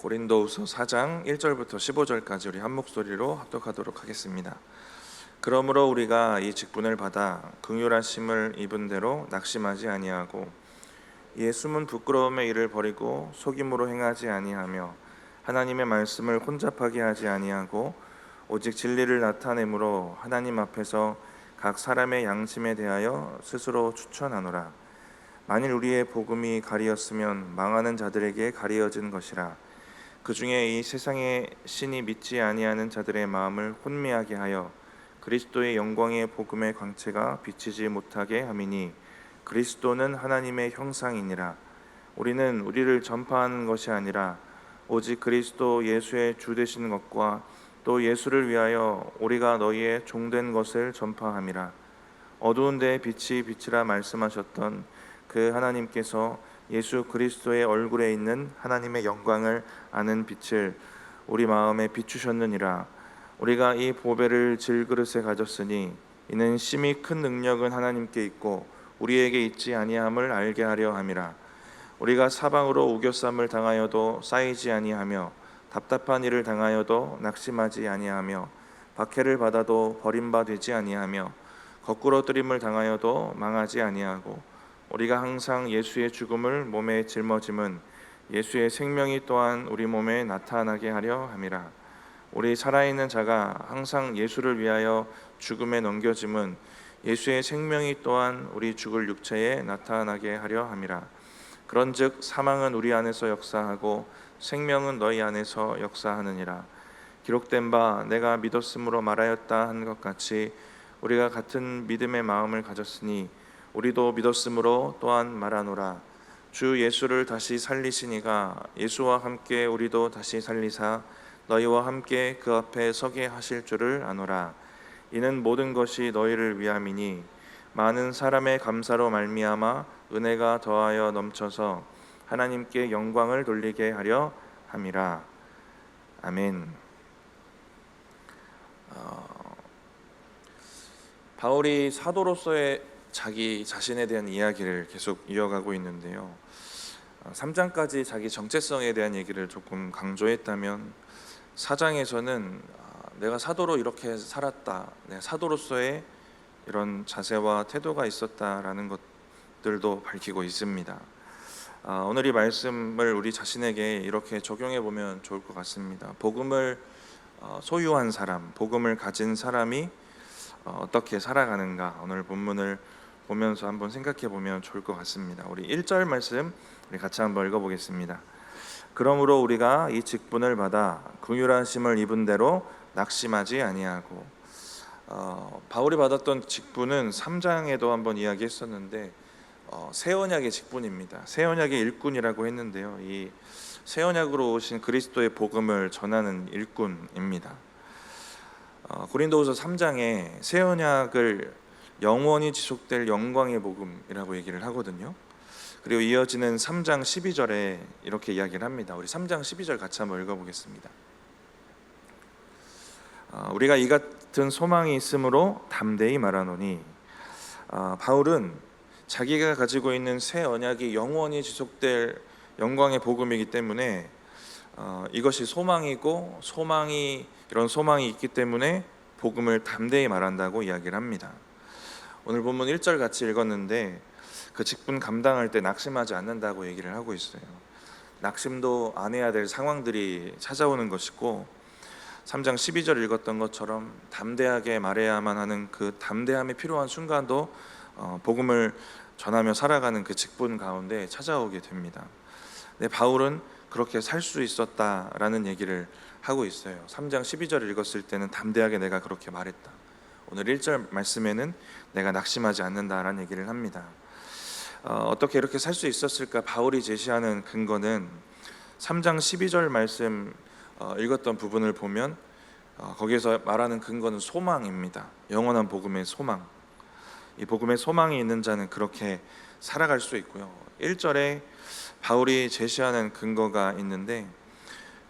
고린도후서 4장 1절부터 15절까지 우리 한 목소리로 합독하도록 하겠습니다. 그러므로 우리가 이 직분을 받아 긍휼하심을 입은 대로 낙심하지 아니하고 이에 숨은 부끄러움의 일을 버리고 속임으로 행하지 아니하며 하나님의 말씀을 혼잡하게 하지 아니하고 오직 진리를 나타내므로 하나님 앞에서 각 사람의 양심에 대하여 스스로 추천하노라. 만일 우리의 복음이 가리었으면 망하는 자들에게 가리어진 것이라. 그 중에 이 세상의 신이 믿지 아니하는 자들의 마음을 혼미하게 하여 그리스도의 영광의 복음의 광채가 비치지 못하게 함이니 그리스도는 하나님의 형상이니라. 우리는 우리를 전파하는 것이 아니라 오직 그리스도 예수의 주 되시는 것과 또 예수를 위하여 우리가 너희의 종된 것을 전파함이라. 어두운 데에 빛이 비치라 말씀하셨던 그 하나님께서 예수 그리스도의 얼굴에 있는 하나님의 영광을 아는 빛을 우리 마음에 비추셨느니라. 우리가 이 보배를 질그릇에 가졌으니 이는 심히 큰 능력은 하나님께 있고 우리에게 있지 아니함을 알게 하려 함이라. 우리가 사방으로 우겨쌈을 당하여도 쌓이지 아니하며 답답한 일을 당하여도 낙심하지 아니하며 박해를 받아도 버림받지 아니하며 거꾸로 뜨림을 당하여도 망하지 아니하고 우리가 항상 예수의 죽음을 몸에 짊어짐은 예수의 생명이 또한 우리 몸에 나타나게 하려 함이라. 우리 살아있는 자가 항상 예수를 위하여 죽음에 넘겨짐은 예수의 생명이 또한 우리 죽을 육체에 나타나게 하려 함이라. 그런즉 사망은 우리 안에서 역사하고 생명은 너희 안에서 역사하느니라. 기록된 바 내가 믿었으므로 말하였다 한 것 같이 우리가 같은 믿음의 마음을 가졌으니 우리도 믿었으므로 또한 말하노라. 주 예수를 다시 살리시니가 예수와 함께 우리도 다시 살리사 너희와 함께 그 앞에 서게 하실 줄을 아노라. 이는 모든 것이 너희를 위함이니 많은 사람의 감사로 말미암아 은혜가 더하여 넘쳐서 하나님께 영광을 돌리게 하려 함이라. 아멘. 바울이 사도로서의 자기 자신에 대한 이야기를 계속 이어가고 있는데요. 3장까지 자기 정체성에 대한 얘기를 조금 강조했다면 4장에서는 내가 사도로 이렇게 살았다, 내가 사도로서의 이런 자세와 태도가 있었다라는 것들도 밝히고 있습니다. 오늘 이 말씀을 우리 자신에게 이렇게 적용해 보면 좋을 것 같습니다. 복음을 소유한 사람, 복음을 가진 사람이 어떻게 살아가는가, 오늘 본문을 보면서 한번 생각해 보면 좋을 것 같습니다. 우리 1절 말씀 우리 같이 한번 읽어보겠습니다. 그러므로 우리가 이 직분을 받아 긍휼하심을 입은 대로 낙심하지 아니하고. 바울이 받았던 직분은 3장에도 한번 이야기했었는데 새 언약의 직분입니다. 새 언약의 일꾼이라고 했는데요. 이 새 언약으로 오신 그리스도의 복음을 전하는 일꾼입니다. 고린도후서 3장에 새 언약을 영원히 지속될 영광의 복음이라고 얘기를 하거든요. 그리고 이어지는 3장 12절에 이렇게 이야기를 합니다. 우리 3장 12절 같이 한번 읽어보겠습니다. 우리가 이 같은 소망이 있으므로 담대히 말하노니. 바울은 자기가 가지고 있는 새 언약이 영원히 지속될 영광의 복음이기 때문에 이것이 소망이고 이런 소망이 있기 때문에 복음을 담대히 말한다고 이야기를 합니다. 오늘 본문 1절 같이 읽었는데 그 직분 감당할 때 낙심하지 않는다고 얘기를 하고 있어요. 낙심도 안 해야 될 상황들이 찾아오는 것이고 3장 12절 읽었던 것처럼 담대하게 말해야만 하는 그 담대함이 필요한 순간도 복음을 전하며 살아가는 그 직분 가운데 찾아오게 됩니다. 근데 바울은 그렇게 살 수 있었다라는 얘기를 하고 있어요. 3장 12절을 읽었을 때는 담대하게 내가 그렇게 말했다. 오늘 1절 말씀에는 내가 낙심하지 않는다라는 얘기를 합니다. 어떻게 이렇게 살 수 있었을까? 바울이 제시하는 근거는 3장 12절 말씀 읽었던 부분을 보면 거기에서 말하는 근거는 소망입니다. 영원한 복음의 소망. 이 복음의 소망이 있는 자는 그렇게 살아갈 수 있고요. 1절에 바울이 제시하는 근거가 있는데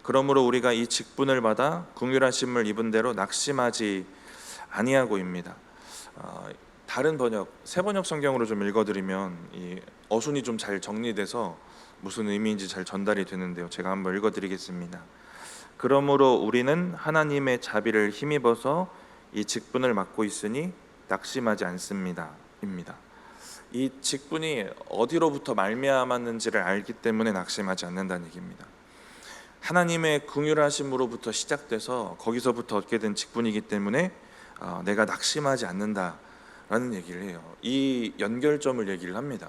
그러므로 우리가 이 직분을 받아 긍휼하심을 입은 대로 낙심하지 아니하고입니다. 다른 번역, 새 번역 성경으로 좀 읽어드리면 이 어순이 좀 잘 정리돼서 무슨 의미인지 잘 전달이 되는데요. 제가 한번 읽어드리겠습니다. 그러므로 우리는 하나님의 자비를 힘입어서 이 직분을 맡고 있으니 낙심하지 않습니다. 입니다. 이 직분이 어디로부터 말미암았는지를 알기 때문에 낙심하지 않는다는 얘기입니다. 하나님의 긍휼하심으로부터 시작돼서 거기서부터 얻게 된 직분이기 때문에 내가 낙심하지 않는다라는 얘기를 해요. 이 연결점을 얘기를 합니다.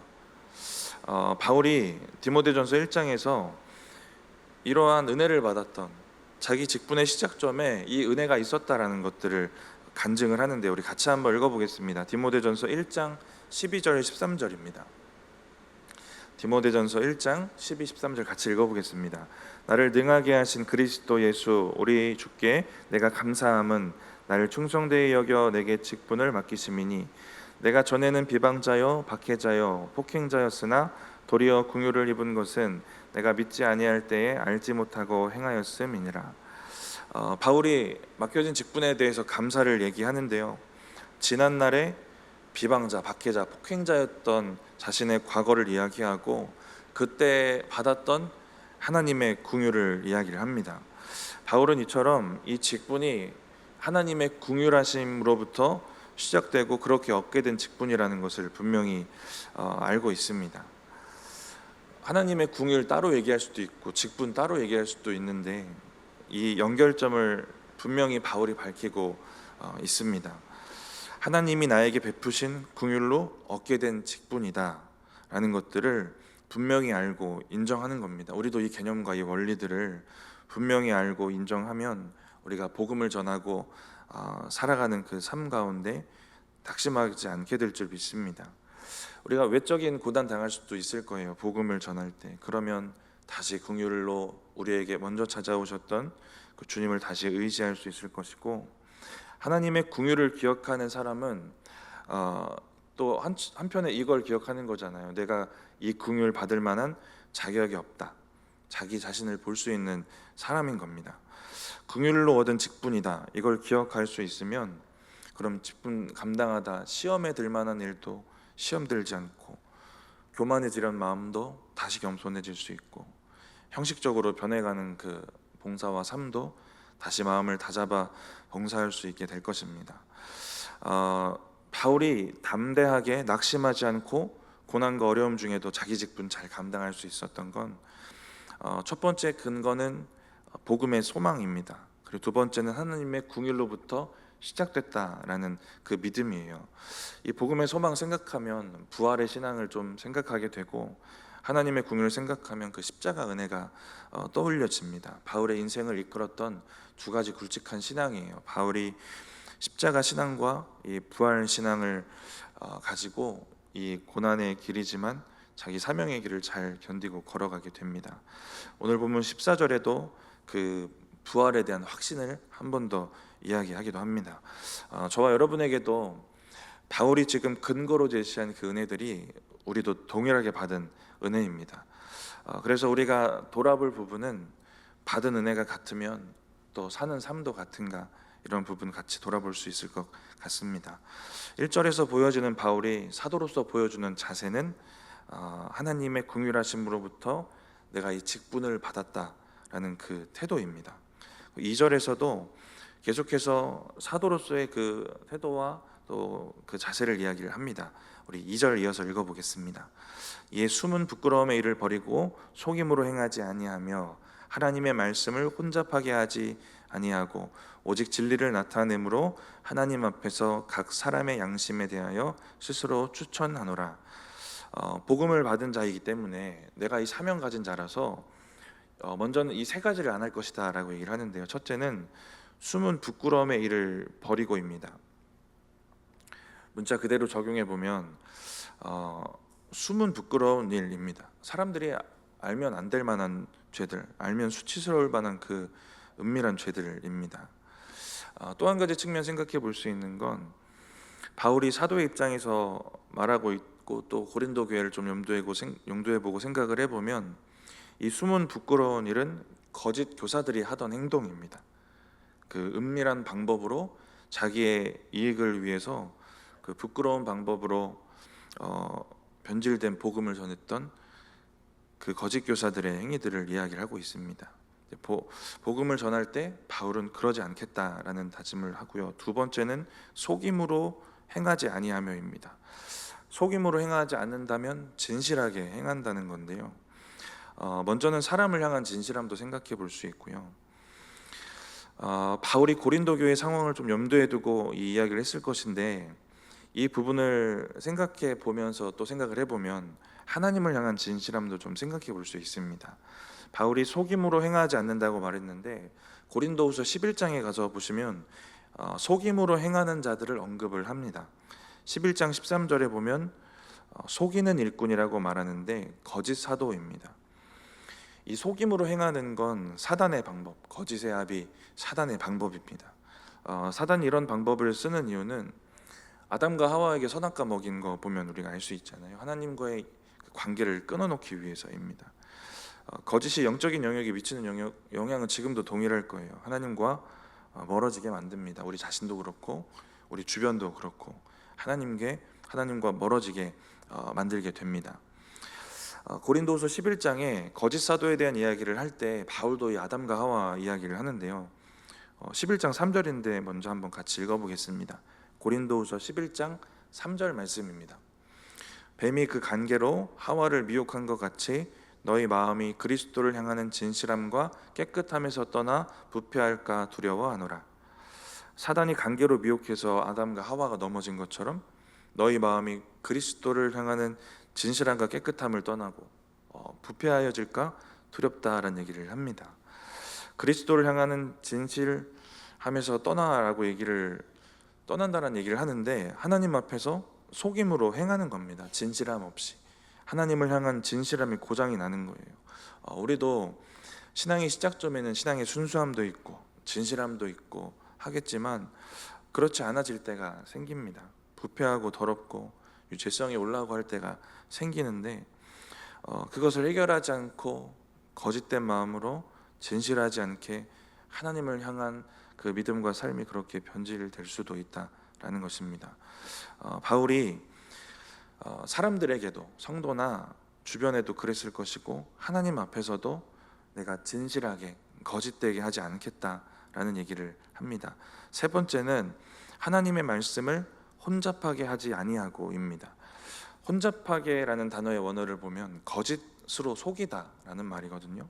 바울이 디모데전서 1장에서 이러한 은혜를 받았던 자기 직분의 시작점에 이 은혜가 있었다라는 것들을 간증을 하는데, 우리 같이 한번 읽어보겠습니다. 디모데전서 1장 12절 13절입니다. 디모데전서 1장 12, 13절 같이 읽어보겠습니다. 나를 능하게 하신 그리스도 예수 우리 주께 내가 감사함은 나를 충성되이 여겨 내게 직분을 맡기심이니 내가 전에는 비방자요 박해자요 폭행자였으나 도리어 긍휼을 입은 것은 내가 믿지 아니할 때에 알지 못하고 행하였음이니라. 바울이 맡겨진 직분에 대해서 감사를 얘기하는데요. 지난날에 비방자, 박해자, 폭행자였던 자신의 과거를 이야기하고 그때 받았던 하나님의 긍휼을 이야기를 합니다. 바울은 이처럼 이 직분이 하나님의 긍휼하심으로부터 시작되고 그렇게 얻게 된 직분이라는 것을 분명히 알고 있습니다. 하나님의 긍휼 따로 얘기할 수도 있고 직분 따로 얘기할 수도 있는데 이 연결점을 분명히 바울이 밝히고 있습니다. 하나님이 나에게 베푸신 긍휼로 얻게 된 직분이다 라는 것들을 분명히 알고 인정하는 겁니다. 우리도 이 개념과 이 원리들을 분명히 알고 인정하면 우리가 복음을 전하고 살아가는 그 삶 가운데 낙심하지 않게 될 줄 믿습니다. 우리가 외적인 고난 당할 수도 있을 거예요. 복음을 전할 때. 그러면 다시 긍휼로 우리에게 먼저 찾아오셨던 그 주님을 다시 의지할 수 있을 것이고, 하나님의 긍휼을 기억하는 사람은 또 한편에 이걸 기억하는 거잖아요. 내가 이 긍휼 받을 만한 자격이 없다. 자기 자신을 볼 수 있는 사람인 겁니다. 긍휼로 얻은 직분이다. 이걸 기억할 수 있으면 그럼 직분 감당하다 시험에 들 만한 일도 시험 들지 않고, 교만해지려는 마음도 다시 겸손해질 수 있고, 형식적으로 변해가는 그 봉사와 삶도 다시 마음을 다잡아 봉사할 수 있게 될 것입니다. 바울이 담대하게 낙심하지 않고 고난과 어려움 중에도 자기 직분 잘 감당할 수 있었던 건 첫 번째 근거는 복음의 소망입니다. 그리고 두 번째는 하나님의 긍휼로부터 시작됐다라는 그 믿음이에요. 이 복음의 소망 생각하면 부활의 신앙을 좀 생각하게 되고, 하나님의 긍휼을 생각하면 그 십자가 은혜가 떠올려집니다. 바울의 인생을 이끌었던 두 가지 굵직한 신앙이에요. 바울이 십자가 신앙과 이 부활 신앙을 가지고 이 고난의 길이지만 자기 사명의 길을 잘 견디고 걸어가게 됩니다. 오늘 본문 14절에도 그 부활에 대한 확신을 한 번 더 이야기하기도 합니다. 저와 여러분에게도 바울이 지금 근거로 제시한 그 은혜들이 우리도 동일하게 받은 은혜입니다. 그래서 우리가 돌아볼 부분은 받은 은혜가 같으면 또 사는 삶도 같은가, 이런 부분 같이 돌아볼 수 있을 것 같습니다. 1절에서 보여지는 바울이 사도로서 보여주는 자세는 하나님의 긍휼하심으로부터 내가 이 직분을 받았다라는 그 태도입니다. 2절에서도 계속해서 사도로서의 그 태도와 또 그 자세를 이야기를 합니다. 우리 2절 이어서 읽어보겠습니다. 이에 숨은 부끄러움의 일을 버리고 속임으로 행하지 아니하며 하나님의 말씀을 혼잡하게 하지 아니하고 오직 진리를 나타내므로 하나님 앞에서 각 사람의 양심에 대하여 스스로 추천하노라. 복음을 받은 자이기 때문에 내가 이 사명 가진 자라서 먼저는 이 세 가지를 안 할 것이다 라고 얘기를 하는데요. 첫째는 숨은 부끄러움의 일을 버리고입니다. 문자 그대로 적용해 보면 숨은 부끄러운 일입니다. 사람들이 알면 안 될 만한 죄들, 알면 수치스러울 만한 그 은밀한 죄들입니다. 또 한 가지 측면 생각해 볼 수 있는 건 바울이 사도의 입장에서 말하고 있고 또 고린도 교회를 좀 염두해 보고 생각을 해보면 이 숨은 부끄러운 일은 거짓 교사들이 하던 행동입니다. 그 은밀한 방법으로 자기의 이익을 위해서 그 부끄러운 방법으로 변질된 복음을 전했던 그 거짓 교사들의 행위들을 이야기를 하고 있습니다. 복음을 전할 때 바울은 그러지 않겠다라는 다짐을 하고요. 두 번째는 속임으로 행하지 아니하며입니다. 속임으로 행하지 않는다면 진실하게 행한다는 건데요. 먼저는 사람을 향한 진실함도 생각해 볼 수 있고요. 바울이 고린도 교회 상황을 좀 염두에 두고 이 이야기를 했을 것인데, 이 부분을 생각해 보면서 또 생각을 해보면 하나님을 향한 진실함도 좀 생각해 볼 수 있습니다. 바울이 속임으로 행하지 않는다고 말했는데, 고린도후서 11장에 가서 보시면 속임으로 행하는 자들을 언급을 합니다. 11장 13절에 보면 속이는 일꾼이라고 말하는데 거짓 사도입니다. 이 속임으로 행하는 건 사단의 방법, 거짓의 합이 사단의 방법입니다. 사단이 이런 방법을 쓰는 이유는 아담과 하와에게 선악과 먹인 거 보면 우리가 알 수 있잖아요. 하나님과의 관계를 끊어놓기 위해서입니다. 거짓이 영적인 영역에 미치는 영향은 지금도 동일할 거예요. 하나님과 멀어지게 만듭니다. 우리 자신도 그렇고 우리 주변도 그렇고 하나님과 멀어지게 만들게 됩니다. 고린도후서 11장에 거짓 사도에 대한 이야기를 할 때 바울도 이 아담과 하와 이야기를 하는데요. 11장 3절인데 먼저 한번 같이 읽어보겠습니다. 고린도후서 11장 3절 말씀입니다. 뱀이 그 간계로 하와를 미혹한 것 같이 너희 마음이 그리스도를 향하는 진실함과 깨끗함에서 떠나 부패할까 두려워하노라. 사단이 간계로 미혹해서 아담과 하와가 넘어진 것처럼 너희 마음이 그리스도를 향하는 진실함과 깨끗함을 떠나고 부패하여질까 두렵다라는 얘기를 합니다. 그리스도를 향하는 진실함에서 떠난다라는 얘기를 하는데, 하나님 앞에서 속임으로 행하는 겁니다. 진실함 없이 하나님을 향한 진실함이 고장이 나는 거예요. 우리도 신앙의 시작점에는 신앙의 순수함도 있고 진실함도 있고 하겠지만 그렇지 않아질 때가 생깁니다. 부패하고 더럽고 죄성이 올라오고 할 때가 생기는데, 그것을 해결하지 않고 거짓된 마음으로 진실하지 않게 하나님을 향한 그 믿음과 삶이 그렇게 변질될 수도 있다라는 것입니다. 바울이 사람들에게도, 성도나 주변에도 그랬을 것이고 하나님 앞에서도 내가 진실하게 거짓되게 하지 않겠다라는 얘기를 합니다. 세 번째는 하나님의 말씀을 혼잡하게 하지 아니하고입니다. 혼잡하게라는 단어의 원어를 보면 거짓으로 속이다라는 말이거든요.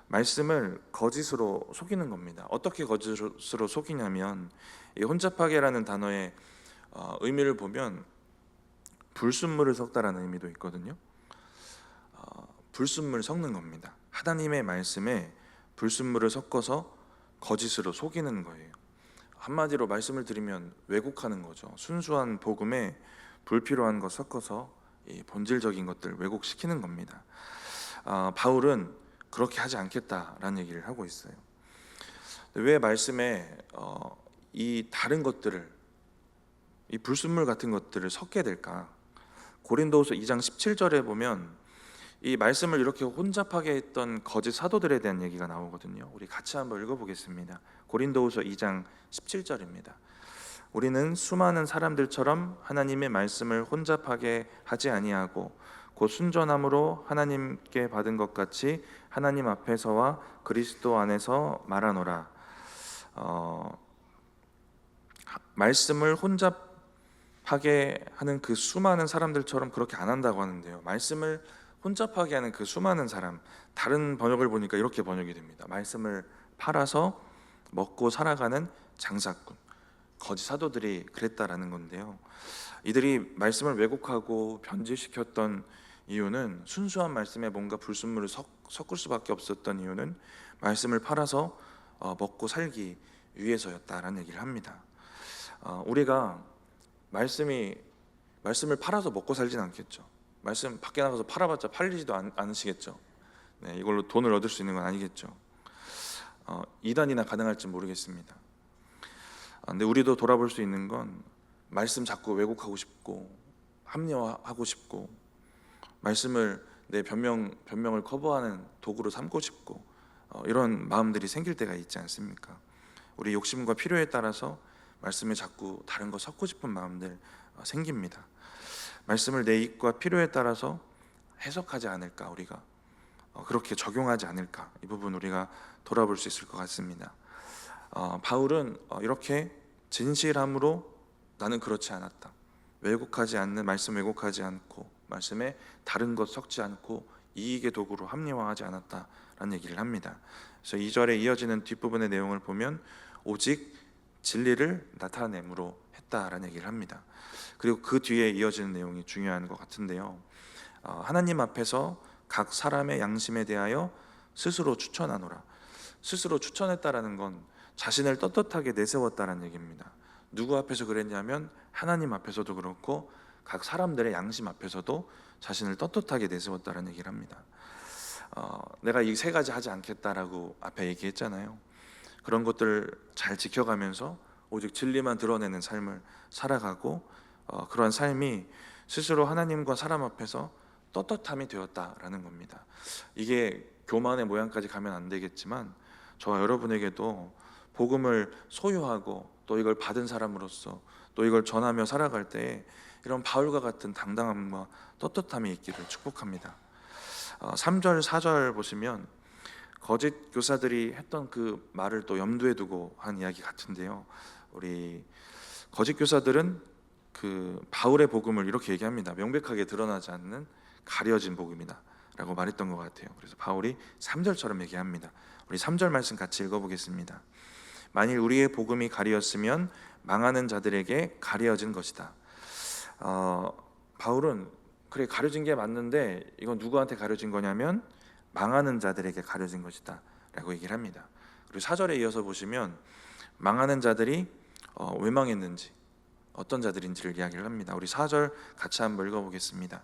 말씀을 거짓으로 속이는 겁니다. 어떻게 거짓으로 속이냐면, 이 혼잡하게라는 단어의 의미를 보면 불순물을 섞다라는 의미도 있거든요. 불순물 섞는 겁니다. 하나님의 말씀에 불순물을 섞어서 거짓으로 속이는 거예요. 한마디로 말씀을 드리면 왜곡하는 거죠. 순수한 복음에 불필요한 것 섞어서 이 본질적인 것들 왜곡시키는 겁니다. 바울은 그렇게 하지 않겠다라는 얘기를 하고 있어요. 왜 말씀에 이 다른 것들을, 이 불순물 같은 것들을 섞게 될까? 고린도후서 2장 17절에 보면 이 말씀을 이렇게 혼잡하게 했던 거짓 사도들에 대한 얘기가 나오거든요. 우리 같이 한번 읽어보겠습니다. 고린도후서 2장 17절입니다. 우리는 수많은 사람들처럼 하나님의 말씀을 혼잡하게 하지 아니하고 곧 순전함으로 하나님께 받은 것 같이 하나님 앞에서와 그리스도 안에서 말하노라. 말씀을 혼잡하게 하는 그 수많은 사람들처럼 그렇게 안 한다고 하는데요. 말씀을 혼잡하게 하는 그 수많은 사람, 다른 번역을 보니까 이렇게 번역이 됩니다. 말씀을 팔아서 먹고 살아가는 장사꾼, 거짓 사도들이 그랬다라는 건데요. 이들이 말씀을 왜곡하고 변질시켰던 이유는, 순수한 말씀에 뭔가 불순물을 섞을 수밖에 없었던 이유는 말씀을 팔아서 먹고 살기 위해서였다라는 얘기를 합니다. 우리가 말씀을 팔아서 먹고 살진 않겠죠. 말씀 밖에 나가서 팔아봤자 팔리지도 않으시겠죠. 네, 이걸로 돈을 얻을 수 있는 건 아니겠죠. 이단이나 가능할지 모르겠습니다. 근데 우리도 돌아볼 수 있는 건, 말씀 자꾸 왜곡하고 싶고 합리화하고 싶고 말씀을 내 변명을 커버하는 도구로 삼고 싶고 이런 마음들이 생길 때가 있지 않습니까? 우리 욕심과 필요에 따라서 말씀에 자꾸 다른 거 섞고 싶은 마음들 생깁니다. 말씀을 내 이익과 필요에 따라서 해석하지 않을까 우리가. 그렇게 적용하지 않을까, 이 부분 우리가 돌아볼 수 있을 것 같습니다. 바울은 이렇게 진실함으로 나는 그렇지 않았다, 왜곡하지 않는 말씀, 왜곡하지 않고 말씀에 다른 것 섞지 않고 이익의 도구로 합리화하지 않았다라는 얘기를 합니다. 그래서 2절에 이어지는 뒷부분의 내용을 보면 오직 진리를 나타내므로 했다라는 얘기를 합니다. 그리고 그 뒤에 이어지는 내용이 중요한 것 같은데요, 하나님 앞에서 각 사람의 양심에 대하여 스스로 추천하노라. 스스로 추천했다라는 건 자신을 떳떳하게 내세웠다라는 얘기입니다. 누구 앞에서 그랬냐면 하나님 앞에서도 그렇고 각 사람들의 양심 앞에서도 자신을 떳떳하게 내세웠다라는 얘기를 합니다. 내가 이 세 가지 하지 않겠다라고 앞에 얘기했잖아요. 그런 것들을 잘 지켜가면서 오직 진리만 드러내는 삶을 살아가고, 그러한 삶이 스스로 하나님과 사람 앞에서 떳떳함이 되었다라는 겁니다. 이게 교만의 모양까지 가면 안 되겠지만 저와 여러분에게도 복음을 소유하고 또 이걸 받은 사람으로서 또 이걸 전하며 살아갈 때 이런 바울과 같은 당당함과 떳떳함이 있기를 축복합니다. 3절 4절 보시면 거짓 교사들이 했던 그 말을 또 염두에 두고 한 이야기 같은데요, 우리 거짓 교사들은 그 바울의 복음을 이렇게 얘기합니다. 명백하게 드러나지 않는 가려진 복음이다 라고 말했던 것 같아요. 그래서 바울이 3절처럼 얘기합니다. 우리 3절 말씀 같이 읽어보겠습니다. 만일 우리의 복음이 가리었으면 망하는 자들에게 가려진 것이다. 바울은 그래, 가려진 게 맞는데 이건 누구한테 가려진 거냐면 망하는 자들에게 가려진 것이다 라고 얘기를 합니다. 그리고 4절에 이어서 보시면 망하는 자들이 왜 망했는지, 어떤 자들인지를 이야기를 합니다. 우리 4절 같이 한번 읽어보겠습니다.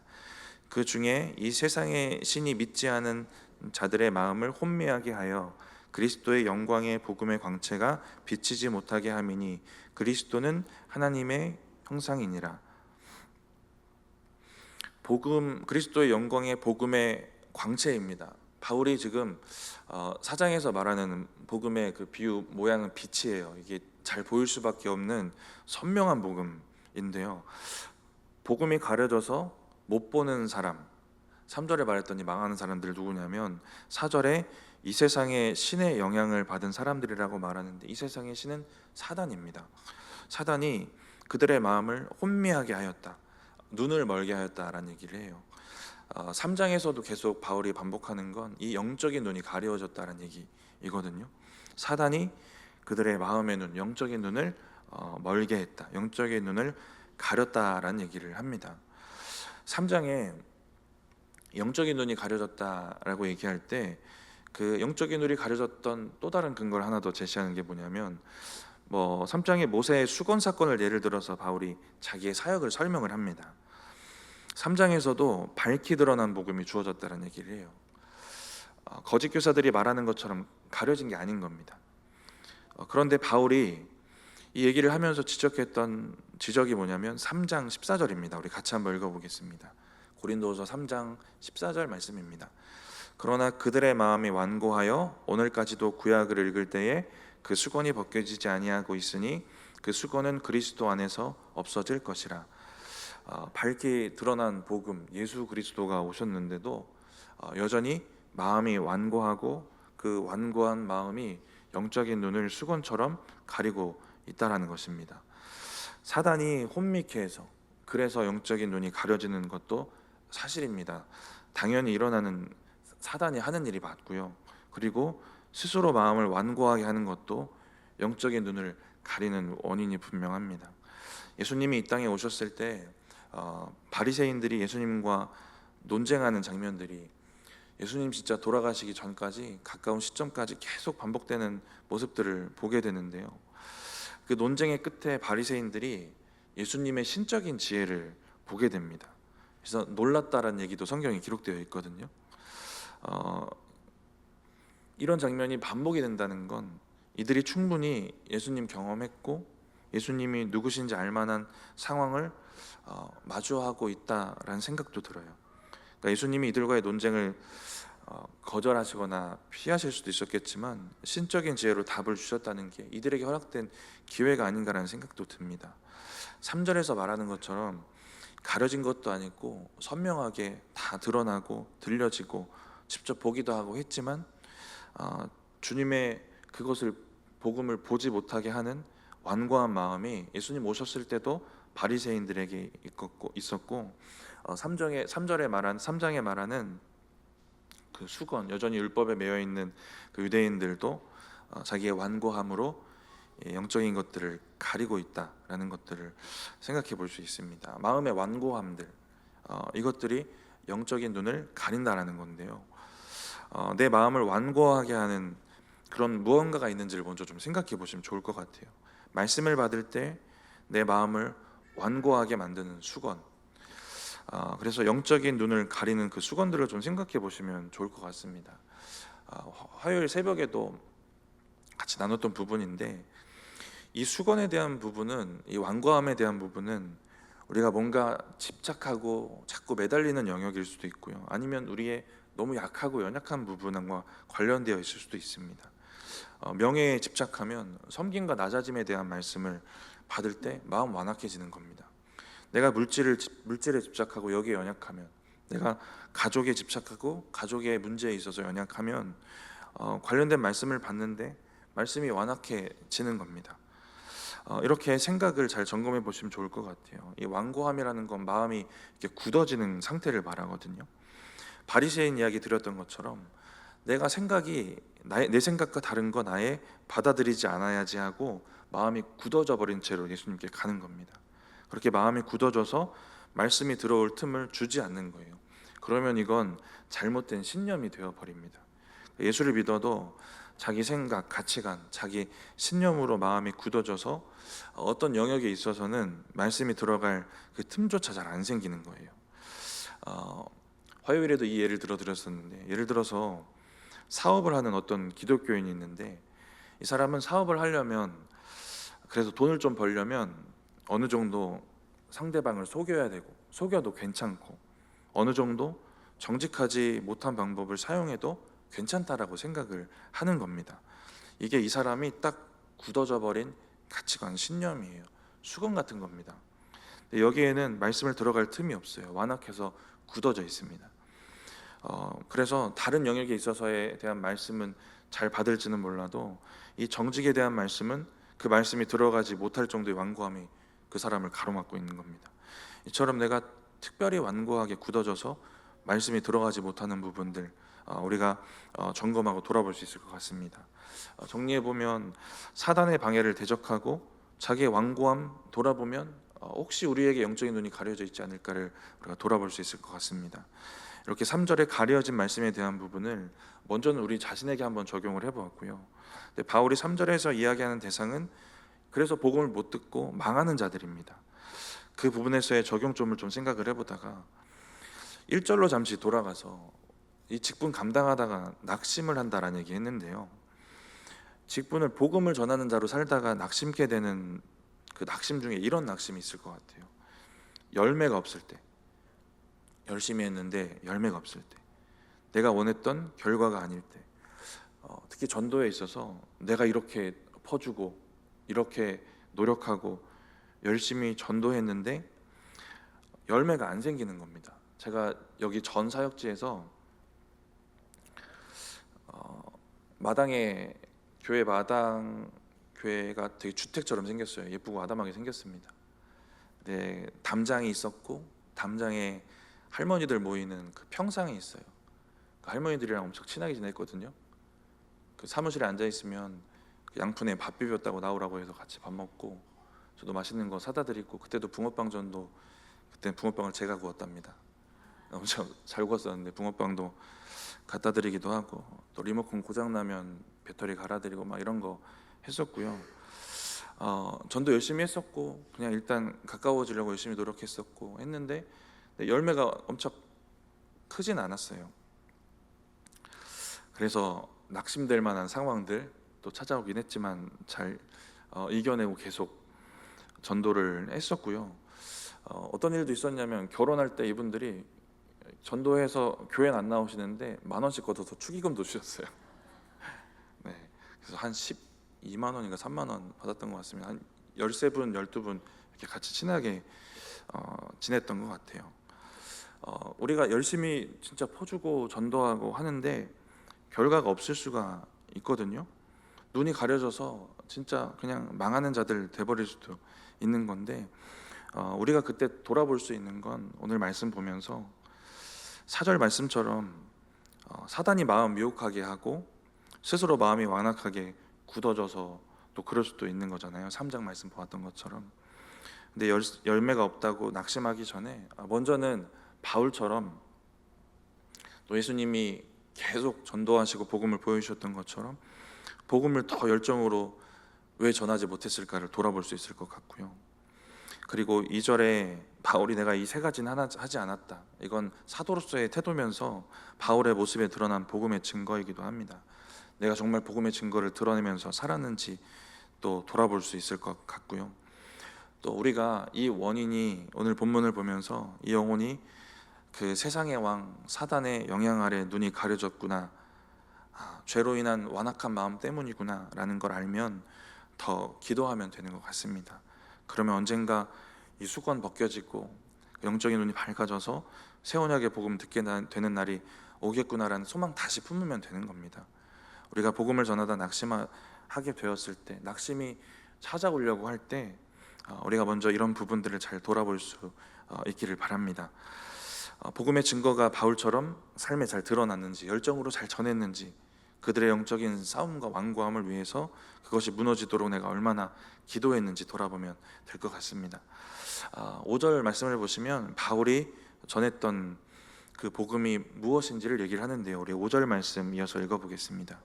그 중에 이 세상의 신이 믿지 않은 자들의 마음을 혼미하게 하여 그리스도의 영광의 복음의 광채가 비치지 못하게 함이니 그리스도는 하나님의 형상이니라. 복음, 그리스도의 영광의 복음의 광채입니다. 바울이 지금 4장에서 말하는 복음의 그 비유 모양은 빛이에요. 이게 잘 보일 수밖에 없는 선명한 복음인데요, 복음이 가려져서 못 보는 사람, 3절에 말했더니 망하는 사람들 누구냐면 4절에 이 세상의 신의 영향을 받은 사람들이라고 말하는데 이 세상의 신은 사단입니다. 사단이 그들의 마음을 혼미하게 하였다, 눈을 멀게 하였다라는 얘기를 해요. 3장에서도 계속 바울이 반복하는 건 이 영적인 눈이 가려워졌다는 얘기이거든요. 사단이 그들의 마음의 눈, 영적인 눈을 멀게 했다, 영적인 눈을 가렸다라는 얘기를 합니다. 3장에 영적인 눈이 가려졌다라고 얘기할 때 그 영적인 눈이 가려졌던 또 다른 근거를 하나 더 제시하는 게 뭐냐면 3장에 모세의 수건 사건을 예를 들어서 바울이 자기의 사역을 설명을 합니다. 3장에서도 밝히 드러난 복음이 주어졌다는 얘기를 해요. 거짓 교사들이 말하는 것처럼 가려진 게 아닌 겁니다. 그런데 바울이 이 얘기를 하면서 지적했던 지적이 뭐냐면 3장 14절입니다. 우리 같이 한번 읽어보겠습니다. 고린도후서 3장 14절 말씀입니다. 그러나 그들의 마음이 완고하여 오늘까지도 구약을 읽을 때에 그 수건이 벗겨지지 아니하고 있으니 그 수건은 그리스도 안에서 없어질 것이라. 밝게 드러난 복음, 예수 그리스도가 오셨는데도 여전히 마음이 완고하고 그 완고한 마음이 영적인 눈을 수건처럼 가리고 있다라는 것입니다. 사단이 혼미케 해서 그래서 영적인 눈이 가려지는 것도 사실입니다. 당연히 일어나는, 사단이 하는 일이 맞고요. 그리고 스스로 마음을 완고하게 하는 것도 영적인 눈을 가리는 원인이 분명합니다. 예수님이 이 땅에 오셨을 때 바리새인들이 예수님과 논쟁하는 장면들이 예수님 진짜 돌아가시기 전까지 가까운 시점까지 계속 반복되는 모습들을 보게 되는데요, 그 논쟁의 끝에 바리새인들이 예수님의 신적인 지혜를 보게 됩니다. 그래서 놀랐다라는 얘기도 성경에 기록되어 있거든요. 이런 장면이 반복이 된다는 건 이들이 충분히 예수님 경험했고 예수님이 누구신지 알만한 상황을 마주하고 있다라는 생각도 들어요. 그러니까 예수님이 이들과의 논쟁을 거절하시거나 피하실 수도 있었겠지만 신적인 지혜로 답을 주셨다는 게 이들에게 허락된 기회가 아닌가라는 생각도 듭니다. 3절에서 말하는 것처럼 가려진 것도 아니고 선명하게 다 드러나고 들려지고 직접 보기도 하고 했지만 주님의 그것을 복음을 보지 못하게 하는 완고한 마음이 예수님 오셨을 때도 바리새인들에게 있었고 3장에 말하는 그 수건, 여전히 율법에 매여 있는 그 유대인들도 자기의 완고함으로 영적인 것들을 가리고 있다라는 것들을 생각해 볼 수 있습니다. 마음의 완고함들, 이것들이 영적인 눈을 가린다라는 건데요. 내 마음을 완고하게 하는 그런 무언가가 있는지를 먼저 좀 생각해 보시면 좋을 것 같아요. 말씀을 받을 때 내 마음을 완고하게 만드는 수건, 그래서 영적인 눈을 가리는 그 수건들을 좀 생각해 보시면 좋을 것 같습니다. 화요일 새벽에도 같이 나눴던 부분인데, 이 수건에 대한 부분은, 이 완고함에 대한 부분은 우리가 뭔가 집착하고 자꾸 매달리는 영역일 수도 있고요, 아니면 우리의 너무 약하고 연약한 부분과 관련되어 있을 수도 있습니다. 명예에 집착하면 섬김과 낮아짐에 대한 말씀을 받을 때 마음 완악해지는 겁니다. 내가 물질에 집착하고 여기에 연약하면, 내가 가족에 집착하고 가족의 문제에 있어서 연약하면 관련된 말씀을 받는데 말씀이 완악해지는 겁니다. 이렇게 생각을 잘 점검해 보시면 좋을 것 같아요. 이 완고함이라는 건 마음이 이렇게 굳어지는 상태를 말하거든요. 바리새인 이야기 드렸던 것처럼 내가 내 생각과 다른 거 나에 받아들이지 않아야지 하고 마음이 굳어져 버린 채로 예수님께 가는 겁니다. 그렇게 마음이 굳어져서 말씀이 들어올 틈을 주지 않는 거예요. 그러면 이건 잘못된 신념이 되어 버립니다. 예수를 믿어도 자기 생각, 가치관, 자기 신념으로 마음이 굳어져서 어떤 영역에 있어서는 말씀이 들어갈 그 틈조차 잘 안 생기는 거예요. 화요일에도 이 예를 드렸었는데, 예를 들어서 사업을 하는 어떤 기독교인이 있는데, 이 사람은 사업을 하려면, 그래서 돈을 좀 벌려면 어느 정도 상대방을 속여야 되고, 속여도 괜찮고, 어느 정도 정직하지 못한 방법을 사용해도 괜찮다라고 생각을 하는 겁니다. 이게 이 사람이 딱 굳어져 버린 가치관, 신념이에요. 수건 같은 겁니다. 여기에는 말씀을 들어갈 틈이 없어요. 완악해서 굳어져 있습니다. 그래서 다른 영역에 있어서에 대한 말씀은 잘 받을지는 몰라도 이 정직에 대한 말씀은 그 말씀이 들어가지 못할 정도의 완고함이 그 사람을 가로막고 있는 겁니다. 이처럼 내가 특별히 완고하게 굳어져서 말씀이 들어가지 못하는 부분들, 우리가 점검하고 돌아볼 수 있을 것 같습니다. 정리해 보면, 사단의 방해를 대적하고 자기의 완고함 돌아보면 혹시 우리에게 영적인 눈이 가려져 있지 않을까를 우리가 돌아볼 수 있을 것 같습니다. 이렇게 3절에 가려진 말씀에 대한 부분을 먼저는 우리 자신에게 한번 적용을 해보았고요. 근데 바울이 3절에서 이야기하는 대상은 그래서 복음을 못 듣고 망하는 자들입니다. 그 부분에서의 적용점을 좀 생각을 해보다가 1절로 잠시 돌아가서 이 직분 감당하다가 낙심을 한다라는 얘기 했는데요, 직분을 복음을 전하는 자로 살다가 낙심케 되는 그 낙심 중에 이런 낙심이 있을 것 같아요. 열매가 없을 때, 열심히 했는데 열매가 없을 때, 내가 원했던 결과가 아닐 때, 특히 전도에 있어서 내가 이렇게 퍼주고 이렇게 노력하고 열심히 전도했는데 열매가 안 생기는 겁니다. 제가 여기 전 사역지에서 교회가 되게 주택처럼 생겼어요. 예쁘고 아담하게 생겼습니다. 네, 담장이 있었고 담장에 할머니들 모이는 그 평상이 있어요. 그 할머니들이랑 엄청 친하게 지냈거든요. 그 사무실에 앉아 있으면 그 양푼에 밥 비볐다고 나오라고 해서 같이 밥 먹고, 저도 맛있는 거 사다 드리고, 그때도 붕어빵전도, 그때 붕어빵을 제가 구웠답니다. 엄청 잘 구웠었는데 붕어빵도 갖다 드리기도 하고, 또 리모컨 고장 나면 배터리 갈아드리고 막 이런 거 했었고요. 전도 열심히 했었고, 그냥 일단 가까워지려고 열심히 노력했었고 했는데 열매가 엄청 크진 않았어요. 그래서 낙심될 만한 상황들 또 찾아오긴 했지만 잘 이겨내고 계속 전도를 했었고요. 어떤 일도 있었냐면, 결혼할 때 이분들이 전도해서 교회는 안 나오시는데 10,000원씩 걷어서 축의금도 주셨어요. 네, 그래서 한 12만 원인가 3만 원 받았던 것 같습니다. 한 13분, 12분 이렇게 같이 친하게 지냈던 것 같아요. 우리가 열심히 진짜 퍼주고 전도하고 하는데 결과가 없을 수가 있거든요. 눈이 가려져서 진짜 그냥 망하는 자들 돼버릴 수도 있는 건데, 우리가 그때 돌아볼 수 있는 건 오늘 말씀 보면서 4절 말씀처럼 사단이 마음 미혹하게 하고 스스로 마음이 완악하게 굳어져서 또 그럴 수도 있는 거잖아요. 3장 말씀 보았던 것처럼. 근데 열매가 없다고 낙심하기 전에 먼저는 바울처럼 또 예수님이 계속 전도하시고 복음을 보여주셨던 것처럼 복음을 더 열정으로 왜 전하지 못했을까를 돌아볼 수 있을 것 같고요. 그리고 2절에 바울이 내가 이 세 가지는 하나 하지 않았다, 이건 사도로서의 태도면서 바울의 모습에 드러난 복음의 증거이기도 합니다. 내가 정말 복음의 증거를 드러내면서 살았는지 또 돌아볼 수 있을 것 같고요. 또 우리가 이 원인이 오늘 본문을 보면서 이 영혼이 그 세상의 왕 사단의 영향 아래 눈이 가려졌구나, 죄로 인한 완악한 마음 때문이구나 라는 걸 알면 더 기도하면 되는 것 같습니다. 그러면 언젠가 이 수건 벗겨지고 영적인 눈이 밝아져서 새 언약의 복음 듣게 되는 날이 오겠구나라는 소망 다시 품으면 되는 겁니다. 우리가 복음을 전하다 낙심하게 되었을 때, 낙심이 찾아오려고 할 때 우리가 먼저 이런 부분들을 잘 돌아볼 수 있기를 바랍니다. 복음의 증거가 바울처럼 삶에 잘 드러났는지, 열정으로 잘 전했는지, 그들의 영적인 싸움과 완고함을 위해서 그것이 무너지도록 내가 얼마나 기도했는지 돌아보면 될 것 같습니다. 5절 말씀을 보시면 바울이 전했던 그 복음이 무엇인지를 얘기를 하는데요. 우리 5절 말씀 이어서 읽어보겠습니다.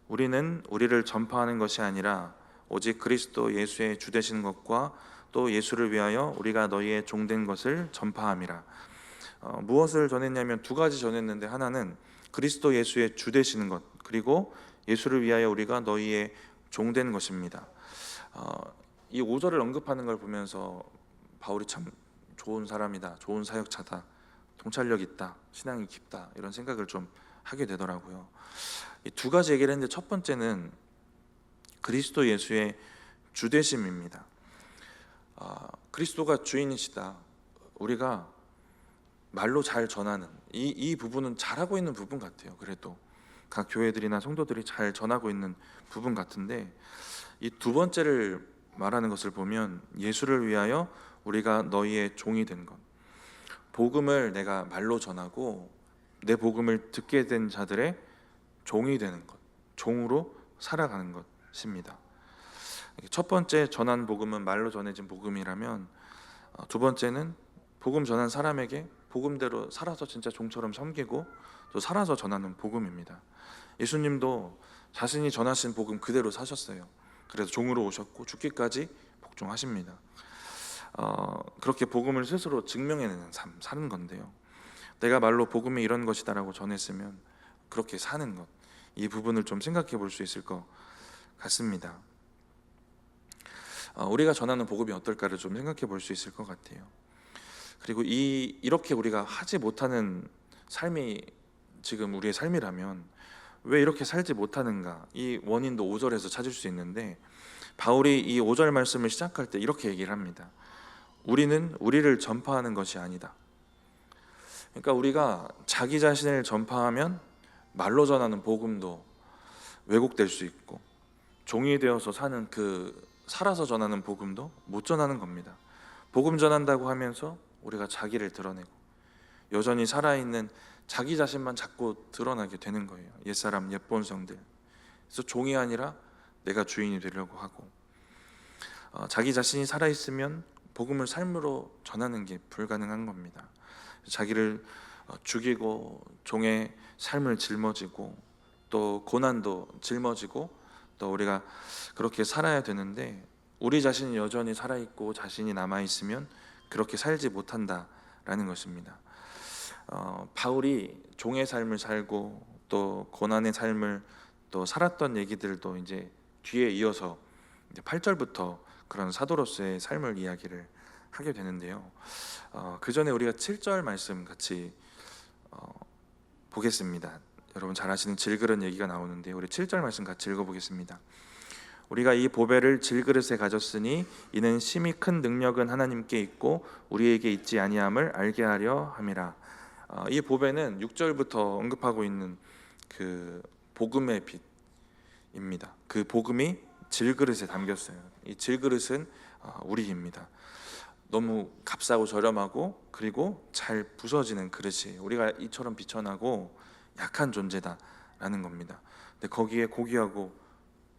우리는 우리를 전파하는 것이 아니라 오직 그리스도 예수의 주 되시는 것과 또 예수를 위하여 우리가 너희의 종된 것을 전파함이라. 무엇을 전했냐면 두 가지 전했는데, 하나는 그리스도 예수의 주 되시는 것, 그리고 예수를 위하여 우리가 너희의 종된 것입니다. 이 5절을 언급하는 걸 보면서 바울이 참 좋은 사람이다, 좋은 사역자다, 통찰력 있다, 신앙이 깊다, 이런 생각을 좀 하게 되더라고요. 이 두 가지 얘기를 했는데 첫 번째는 그리스도 예수의 주되심입니다. 그리스도가 주인이시다, 우리가 말로 잘 전하는 이 부분은 잘하고 있는 부분 같아요. 그래도 각 교회들이나 성도들이 잘 전하고 있는 부분 같은데, 이 두 번째를 말하는 것을 보면 예수를 위하여 우리가 너희의 종이 된 것, 복음을 내가 말로 전하고 내 복음을 듣게 된 자들의 종이 되는 것, 종으로 살아가는 것입니다. 첫 번째 전한 복음은 말로 전해진 복음이라면, 두 번째는 복음 전한 사람에게 복음대로 살아서 진짜 종처럼 섬기고 또 살아서 전하는 복음입니다. 예수님도 자신이 전하신 복음 그대로 사셨어요. 그래서 종으로 오셨고 죽기까지 복종하십니다. 그렇게 복음을 스스로 증명해내는 삶 사는 건데요. 내가 말로 복음이 이런 것이다라고 전했으면 그렇게 사는 것, 이 부분을 좀 생각해 볼 수 있을 것 같습니다. 우리가 전하는 복음이 어떨까를 좀 생각해 볼 수 있을 것 같아요. 그리고 이렇게 우리가 하지 못하는 삶이 지금 우리의 삶이라면 왜 이렇게 살지 못하는가, 이 원인도 5절에서 찾을 수 있는데, 바울이 이 5절 말씀을 시작할 때 이렇게 얘기를 합니다. 우리는 우리를 전파하는 것이 아니다. 그러니까 우리가 자기 자신을 전파하면 말로 전하는 복음도 왜곡될 수 있고, 종이 되어서 사는 살아서 전하는 복음도 못 전하는 겁니다. 복음 전한다고 하면서 우리가 자기를 드러내고 여전히 살아있는 자기 자신만 자꾸 드러나게 되는 거예요. 옛사람 옛본성들. 그래서 종이 아니라 내가 주인이 되려고 하고, 자기 자신이 살아있으면 복음을 삶으로 전하는 게 불가능한 겁니다. 자기를 죽이고 종의 삶을 짊어지고 또 고난도 짊어지고 또 우리가 그렇게 살아야 되는데, 우리 자신이 여전히 살아있고 자신이 남아있으면 그렇게 살지 못한다라는 것입니다. 바울이 종의 삶을 살고 또 고난의 삶을 또 살았던 얘기들도 이제 뒤에 이어서 이제 8절부터 그런 사도로서의 삶을 이야기를 하게 되는데요. 그 전에 우리가 7절 말씀 같이 보겠습니다. 여러분 잘 아시는 질그런 얘기가 나오는데 우리 7절 말씀 같이 읽어보겠습니다. 우리가 이 보배를 질그릇에 가졌으니 이는 심히 큰 능력은 하나님께 있고 우리에게 있지 아니함을 알게 하려 함이라. 이 보배는 6절부터 언급하고 있는 그 복음의 빛입니다. 그 복음이 질그릇에 담겼어요. 이 질그릇은 우리입니다. 너무 값싸고 저렴하고 그리고 잘 부서지는 그릇이 우리가 이처럼 비천하고 약한 존재다라는 겁니다. 근데 거기에 고귀하고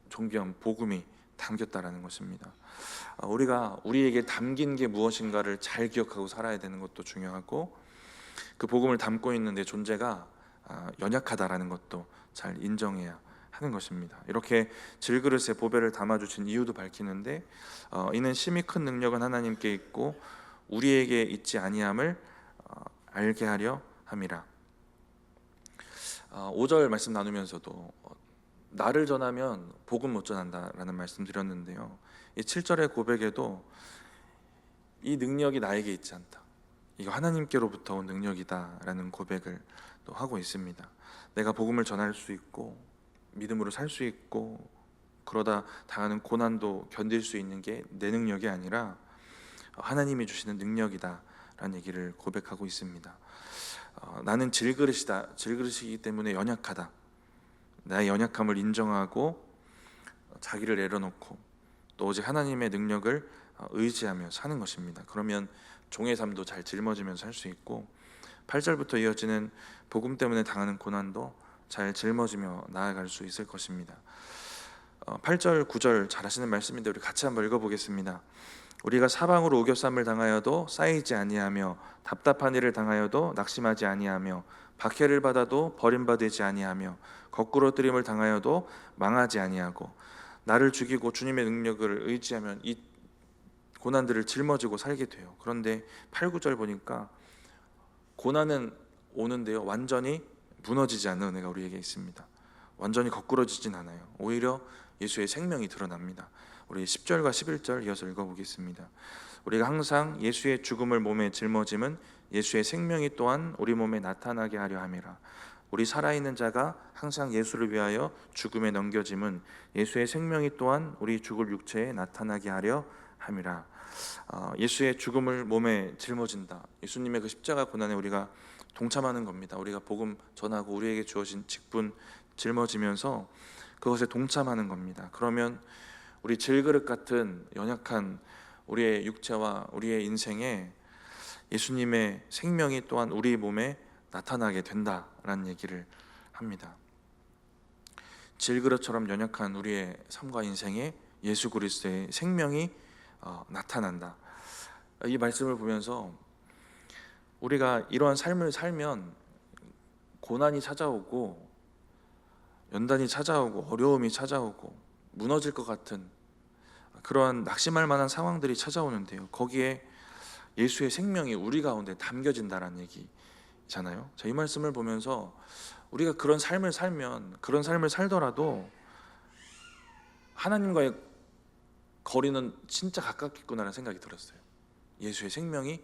존귀한 복음이 담겼다라는 것입니다. 우리가 우리에게 담긴 게 무엇인가를 잘 기억하고 살아야 되는 것도 중요하고, 그 복음을 담고 있는 내 존재가 연약하다라는 것도 잘 인정해야 하는 것입니다. 이렇게 질그릇에 보배를 담아주신 이유도 밝히는데, 이는 심히 큰 능력은 하나님께 있고 우리에게 있지 아니함을 알게 하려 함이라. 5절 말씀 나누면서도 나를 전하면 복음 못 전한다라는 말씀 드렸는데요, 이 7절의 고백에도 이 능력이 나에게 있지 않다, 이거 하나님께로부터 온 능력이다라는 고백을 또 하고 있습니다. 내가 복음을 전할 수 있고 믿음으로 살 수 있고 그러다 당하는 고난도 견딜 수 있는 게 내 능력이 아니라 하나님이 주시는 능력이다라는 얘기를 고백하고 있습니다. 나는 질그릇이기 때문에 연약하다, 나의 연약함을 인정하고 자기를 내려놓고 또 오직 하나님의 능력을 의지하며 사는 것입니다. 그러면 종의 삶도 잘 짊어지면서 살 수 있고, 8절부터 이어지는 복음 때문에 당하는 고난도 잘 짊어지며 나아갈 수 있을 것입니다. 8절, 9절 잘 하시는 말씀인데 우리 같이 한번 읽어보겠습니다. 우리가 사방으로 오겨쌈을 당하여도 쌓이지 아니하며 답답한 일을 당하여도 낙심하지 아니하며 박해를 받아도 버림받지 아니하며 거꾸로 뜨림을 당하여도 망하지 아니하고 나를 죽이고 주님의 능력을 의지하면 이 고난들을 짊어지고 살게 돼요. 그런데 8, 9절 보니까 고난은 오는데요, 완전히 무너지지 않는 은혜가 우리에게 있습니다. 완전히 거꾸러지진 않아요. 오히려 예수의 생명이 드러납니다. 우리 10절과 11절 이어서 읽어보겠습니다. 우리가 항상 예수의 죽음을 몸에 짊어짐은 예수의 생명이 또한 우리 몸에 나타나게 하려 함이라. 우리 살아있는 자가 항상 예수를 위하여 죽음에 넘겨짐은 예수의 생명이 또한 우리 죽을 육체에 나타나게 하려 함이라. 예수의 죽음을 몸에 짊어진다, 예수님의 그 십자가 고난에 우리가 동참하는 겁니다. 우리가 복음 전하고 우리에게 주어진 직분 짊어지면서 그것에 동참하는 겁니다. 그러면 우리 질그릇 같은 연약한 우리의 육체와 우리의 인생에 예수님의 생명이 또한 우리 몸에 나타나게 된다라는 얘기를 합니다. 질그릇처럼 연약한 우리의 삶과 인생에 예수 그리스도의 생명이 나타난다. 이 말씀을 보면서 우리가 이러한 삶을 살면 고난이 찾아오고 연단이 찾아오고 어려움이 찾아오고 무너질 것 같은 그러한 낙심할 만한 상황들이 찾아오는데요, 거기에 예수의 생명이 우리 가운데 담겨진다라는 얘기잖아요. 이 말씀을 보면서 우리가 그런 삶을 살더라도 하나님과의 거리는 진짜 가깝겠구나라는 생각이 들었어요. 예수의 생명이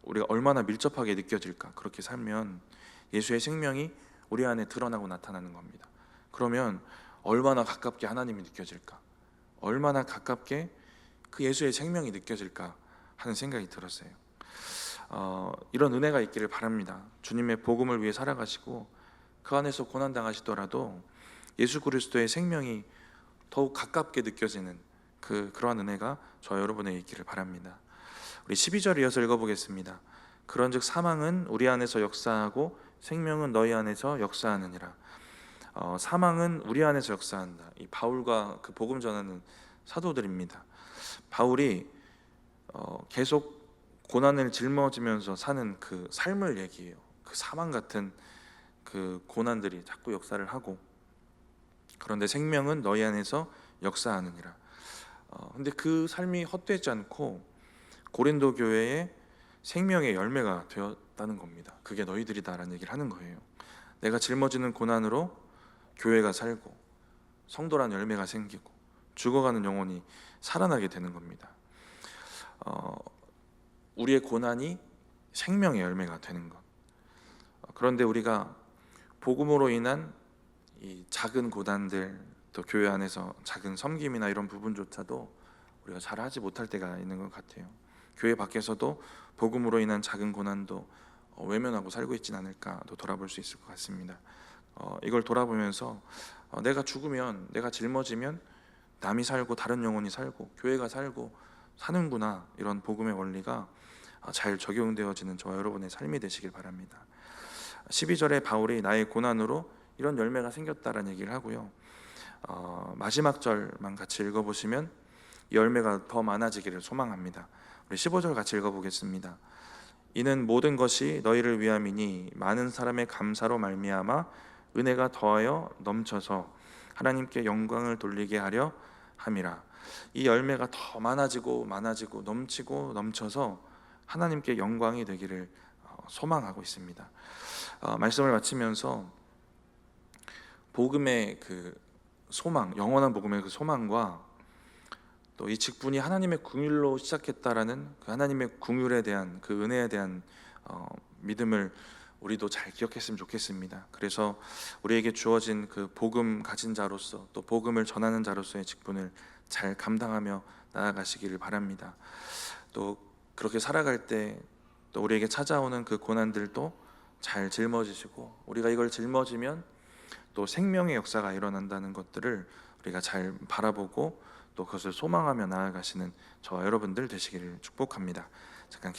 우리가 얼마나 밀접하게 느껴질까. 그렇게 살면 예수의 생명이 우리 안에 드러나고 나타나는 겁니다. 그러면 얼마나 가깝게 하나님이 느껴질까, 얼마나 가깝게 그 예수의 생명이 느껴질까 하는 생각이 들었어요. 이런 은혜가 있기를 바랍니다. 주님의 복음을 위해 살아가시고 그 안에서 고난당하시더라도 예수 그리스도의 생명이 더욱 가깝게 느껴지는 그러한 은혜가 저와 여러분에게 있기를 바랍니다. 우리 12절 이어서 읽어보겠습니다. 그런즉 사망은 우리 안에서 역사하고 생명은 너희 안에서 역사하느니라. 사망은 우리 안에서 역사한다. 이 바울과 그 복음 전하는 사도들입니다. 바울이 계속 고난을 짊어지면서 사는 그 삶을 얘기해요. 그 사망 같은 그 고난들이 자꾸 역사를 하고, 그런데 생명은 너희 안에서 역사하느니라. 근데 그 삶이 헛되지 않고 고린도 교회에 생명의 열매가 되었다는 겁니다. 그게 너희들이다라는 얘기를 하는 거예요. 내가 짊어지는 고난으로 교회가 살고 성도란 열매가 생기고 죽어가는 영혼이 살아나게 되는 겁니다. 우리의 고난이 생명의 열매가 되는 것. 그런데 우리가 복음으로 인한 이 작은 고난들, 또 교회 안에서 작은 섬김이나 이런 부분조차도 우리가 잘 하지 못할 때가 있는 것 같아요. 교회 밖에서도 복음으로 인한 작은 고난도 외면하고 살고 있지는 않을까 또 돌아볼 수 있을 것 같습니다. 이걸 돌아보면서 내가 죽으면, 내가 짊어지면 남이 살고 다른 영혼이 살고 교회가 살고 사는구나, 이런 복음의 원리가 잘 적용되어지는 저와 여러분의 삶이 되시길 바랍니다. 12절에 바울이 나의 고난으로 이런 열매가 생겼다라는 얘기를 하고요. 마지막 절만 같이 읽어보시면 이 열매가 더 많아지기를 소망합니다. 우리 15절 같이 읽어보겠습니다. 이는 모든 것이 너희를 위함이니 많은 사람의 감사로 말미암아 은혜가 더하여 넘쳐서 하나님께 영광을 돌리게 하려 함이라. 이 열매가 더 많아지고 넘치고 넘쳐서 하나님께 영광이 되기를 소망하고 있습니다. 말씀을 마치면서 복음의 그 소망, 영원한 복음의 그 소망과 또 이 직분이 하나님의 긍휼로 시작했다라는 그 하나님의 긍휼에 대한 그 은혜에 대한 믿음을 우리도 잘 기억했으면 좋겠습니다. 그래서 우리에게 주어진 그 복음 가진 자로서 또 복음을 전하는 자로서의 직분을 잘 감당하며 나아가시기를 바랍니다. 또 그렇게 살아갈 때 또 우리에게 찾아오는 그 고난들도 잘 짊어지시고 우리가 이걸 짊어지면 또 생명의 역사가 일어난다는 것들을 우리가 잘 바라보고 또 그것을 소망하며 나아가시는 저와 여러분들 되시기를 축복합니다. 잠깐